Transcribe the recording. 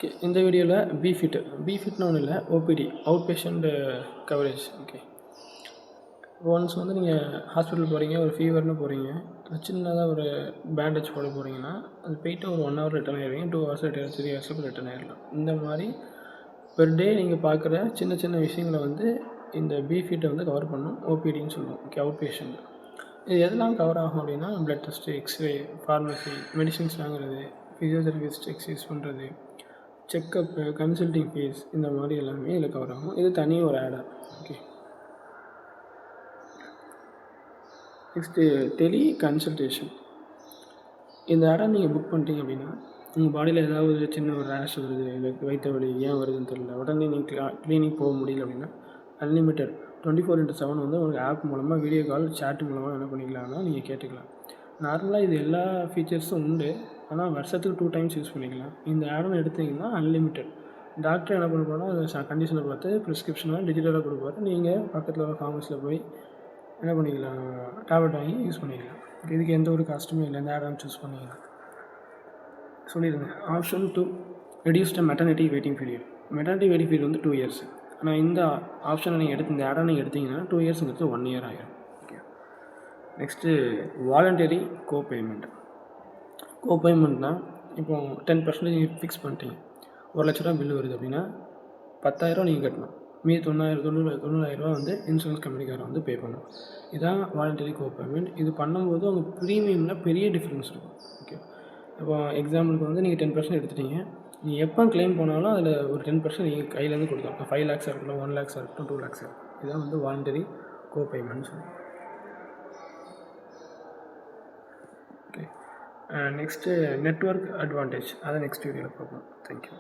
Okay, இந்த வீடியோவில் பிஃபிட்னு ஒன்றும் இல்லை, OPD out patient coverage. Okay, once வந்து நீங்கள் ஹாஸ்பிட்டல் போகிறீங்க, ஒரு ஃபீவர்னு போகிறீங்க, சின்னதாக ஒரு பேண்டேஜ் போட போகிறீங்கன்னா அது போய்ட்டு ஒரு 1 ஹவர் ரிட்டர்ன் ஆகிடுவீங்க, 2 ஹவர்ஸ் ரிட்டர்ன் 3 ஹவர்ஸுக்கு ரிட்டர்ன் ஆகிடலாம். இந்த மாதிரி பெர் டே நீங்கள் பார்க்குற சின்ன சின்ன விஷயங்களை வந்து இந்த பிஃபிட்டை வந்து கவர் பண்ணும், ஓபிடின்னு சொல்லுவோம். Okay, out patient. இது எதெல்லாம் கவர் ஆகும் அப்படின்னா, blood test, x-ray, pharmacy, medicines வாங்குறது, ஃபிசியோதெரபிஸ்ட் எக்ஸசைஸ் பண்ணுறது, செக்கப்பு, கன்சல்டிங் ஃபீஸ், இந்த மாதிரி எல்லாமே இதில் கவர் ஆகும். இது தனியாக ஒரு ஆடாக. ஓகே, நெக்ஸ்ட்டு டெலி கன்சல்டேஷன். இந்த ஆடை நீங்கள் புக் பண்ணிட்டீங்க அப்படின்னா, உங்கள் பாடியில் ஏதாவது ஒரு சின்ன ஒரு ரேஷ் வருது, இல்லை வயிற்று வலி ஏன் வருதுன்னு தெரியல, உடனே நீங்கள் கிளினிக் போக முடியல அப்படின்னா, அன்லிமிட்டட் 24/7 வந்து உங்களுக்கு ஆப் மூலமாக வீடியோ கால், சேட் மூலமாக என்ன பண்ணிக்கலாம்னா நீங்கள் கேட்டுக்கலாம். நார்மலாக இது எல்லா ஃபீச்சர்ஸும் உண்டு, ஆனால் வருஷத்துக்கு 2 டைம்ஸ் யூஸ் பண்ணிக்கலாம். இந்த ஆடை எடுத்திங்கன்னா அன்லிமிட்டட். டாக்டர் என்ன பண்ண போனால் அந்த கண்டிஷனை பார்த்து ப்ரிஸ்கிரிப்ஷனாக டிஜிட்டலாக கொடுப்பாரு. நீங்கள் பக்கத்தில் ஒரு ஃபார்மஸியில் போய் என்ன பண்ணிக்கலாம், டேப்லெட் வாங்கி யூஸ் பண்ணிக்கலாம். இதுக்கு எந்த ஒரு காஸ்ட்டுமே இல்லை. இந்த ஆடை சூஸ் பண்ணிக்கலாம். சொல்லிடுங்க. Option 2, reduce the maternity waiting period. Maternity waiting period வந்து 2 இயர்ஸ். ஆனால் இந்த ஆப்ஷனை நீங்கள் இந்த ஆடை நீங்கள் எடுத்திங்கன்னா 2 இயர்ஸுங்கிறது 1 இயர் ஆகிடும். Okay, next voluntary copayment. கோபேமெண்ட்னால் இப்போ 10% நீங்கள் ஃபிக்ஸ் பண்ணிட்டீங்க. 1,00,000 பில்லு வருது அப்படின்னா 10,000 நீங்கள் கட்டணும், மீதி 90,000 வந்து இன்சூரன்ஸ் கம்பெனிக்காரன் வந்து பே பண்ணும். இதுதான் வாலண்டரி கோபேமெண்ட். இது பண்ணும்போது உங்கள் ப்ரீமியமில் பெரிய டிஃப்ரென்ஸ் இருக்கும். ஓகே, இப்போ எக்ஸாம்பிளுக்கு வந்து நீங்கள் 10% எடுத்துட்டீங்க, நீங்கள் எப்போ க்ளைம் பண்ணாலும் அதில் ஒரு 10% நீங்கள் கையிலேருந்து கொடுத்தோம். 5 lakhs இருக்கட்டும், 1 lakhs இருக்கட்டும், 2 lakhs இருக்கட்டும். இதுதான் வந்து வாலண்டரி கோபேமெண்ட் சொல்லுவோம். Okay, next network advantage. அதை நெக்ஸ்ட் வீடியோவில் பார்ப்போம். தேங்க்யூ.